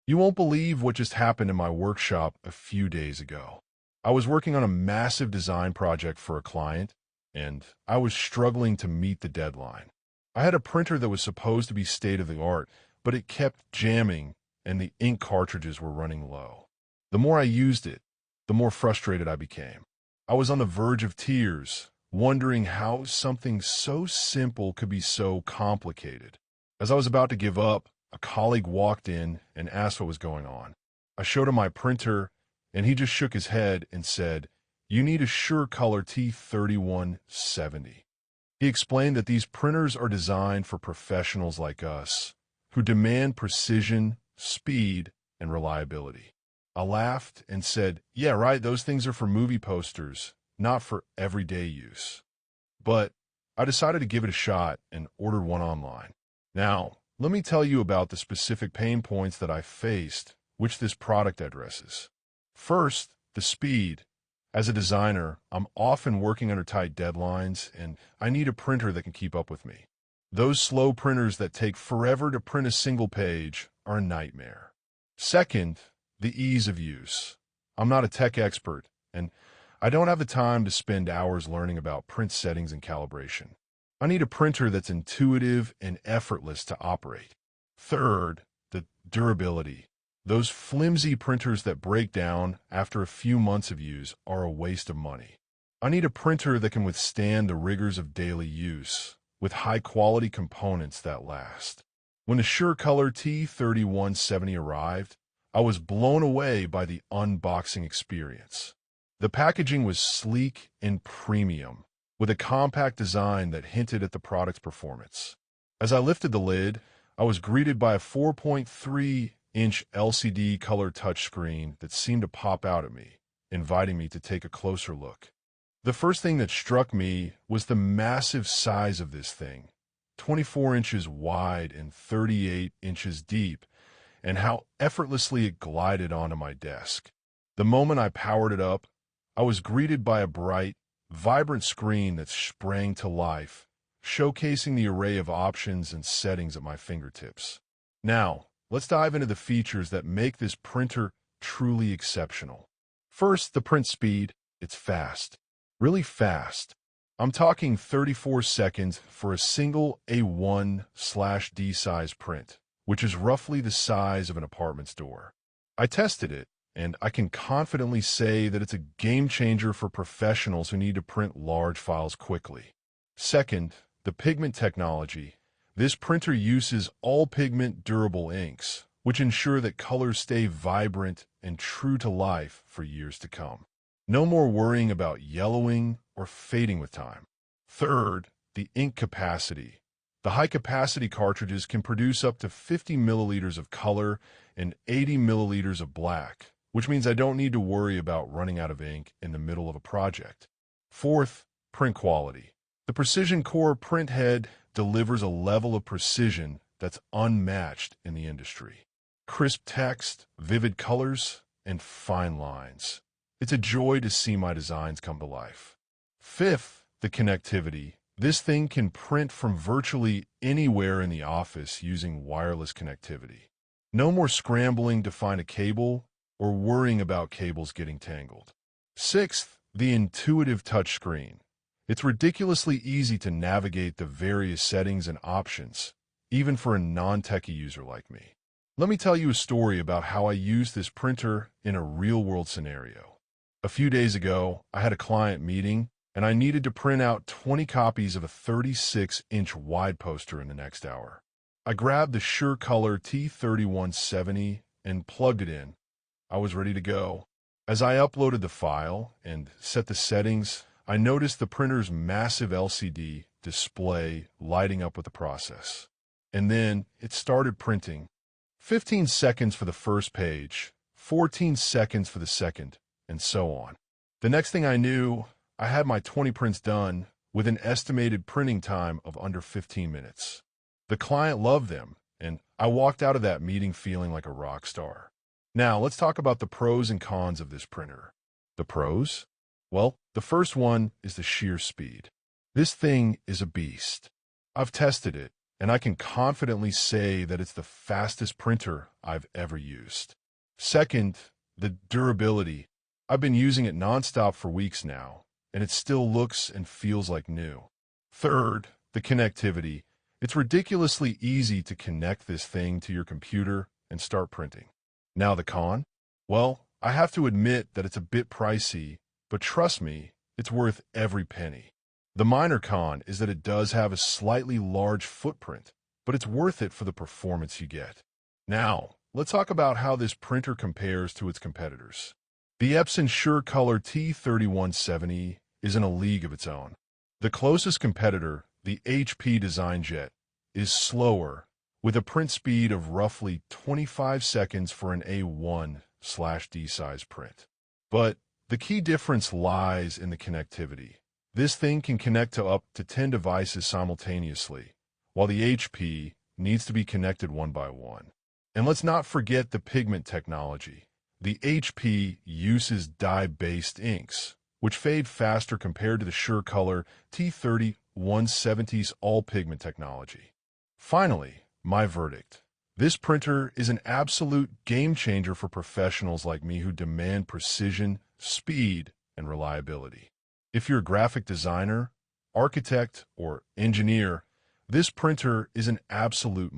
You won't believe what just happened in my workshop a few days ago. I was working on a massive design project for a client, and I was struggling to meet the deadline. I had a printer that was supposed to be state-of-the-art, but it kept jamming, and the ink cartridges were running low. The more I used it, the more frustrated I became. I was on the verge of tears, wondering how something so simple could be so complicated. As I was about to give up, a colleague walked in and asked what was going on. I showed him my printer, and he just shook his head and said, "You need a SureColor T3170. He explained that these printers are designed for professionals like us, who demand precision, speed, and reliability. I laughed and said, "Yeah, right, those things are for movie posters, not for everyday use." But I decided to give it a shot and ordered one online. Now, let me tell you about the specific pain points that I faced, which this product addresses. First, the speed. As a designer, I'm often working under tight deadlines, and I need a printer that can keep up with me. Those slow printers that take forever to print a single page are a nightmare. Second, the ease of use. I'm not a tech expert, and I don't have the time to spend hours learning about print settings and calibration. I need a printer that's intuitive and effortless to operate. Third, the durability. Those flimsy printers that break down after a few months of use are a waste of money. I need a printer that can withstand the rigors of daily use, with high-quality components that last. When the SureColor T3170 arrived, I was blown away by the unboxing experience. The packaging was sleek and premium, with a compact design that hinted at the product's performance. As I lifted the lid, I was greeted by a 4.3-inch LCD color touchscreen that seemed to pop out at me, inviting me to take a closer look. The first thing that struck me was the massive size of this thing, 24 inches wide and 38 inches deep, and how effortlessly it glided onto my desk. The moment I powered it up, I was greeted by a bright, vibrant screen that sprang to life, showcasing the array of options and settings at my fingertips. Now, let's dive into the features that make this printer truly exceptional. First, the print speed. It's fast. Really fast. I'm talking 34 seconds for a single A1/D size print, which is roughly the size of an apartment store. I tested it, and I can confidently say that it's a game changer for professionals who need to print large files quickly. Second, the pigment technology. This printer uses all-pigment durable inks, which ensure that colors stay vibrant and true to life for years to come. No more worrying about yellowing or fading with time. Third, the ink capacity. The high-capacity cartridges can produce up to 50 milliliters of color and 80 milliliters of black, which means I don't need to worry about running out of ink in the middle of a project. Fourth, print quality. The Precision Core print head delivers a level of precision that's unmatched in the industry. Crisp text, vivid colors, and fine lines. It's a joy to see my designs come to life. Fifth, the connectivity. This thing can print from virtually anywhere in the office using wireless connectivity. No more scrambling to find a cable or worrying about cables getting tangled. Sixth, the intuitive touchscreen. It's ridiculously easy to navigate the various settings and options, even for a non-techie user like me. Let me tell you a story about how I used this printer in a real-world scenario. A few days ago, I had a client meeting, and I needed to print out 20 copies of a 36-inch wide poster in the next hour. I grabbed the SureColor T3170 and plugged it in. I was ready to go. As I uploaded the file and set the settings, I noticed the printer's massive LCD display lighting up with the process. And then it started printing. 15 seconds for the first page, 14 seconds for the second, and so on. The next thing I knew, I had my 20 prints done with an estimated printing time of under 15 minutes. The client loved them, and I walked out of that meeting feeling like a rock star. Now, let's talk about the pros and cons of this printer. The pros? Well, the first one is the sheer speed. This thing is a beast. I've tested it, and I can confidently say that it's the fastest printer I've ever used. Second, the durability. I've been using it nonstop for weeks now, and it still looks and feels like new. Third, the connectivity. It's ridiculously easy to connect this thing to your computer and start printing. Now the con? Well, I have to admit that it's a bit pricey, but trust me, it's worth every penny. The minor con is that it does have a slightly large footprint, but it's worth it for the performance you get. Now, let's talk about how this printer compares to its competitors. The Epson SureColor T3170 is in a league of its own. The closest competitor, the HP DesignJet, is slower, with a print speed of roughly 25 seconds for an A1/D size print. But the key difference lies in the connectivity. This thing can connect to up to 10 devices simultaneously, while the HP needs to be connected one by one. And let's not forget the pigment technology. The HP uses dye-based inks, which fade faster compared to the SureColor T3170's all-pigment technology. Finally, my verdict. This printer is an absolute game-changer for professionals like me who demand precision, speed, and reliability. If you're a graphic designer, architect, or engineer, this printer is an absolute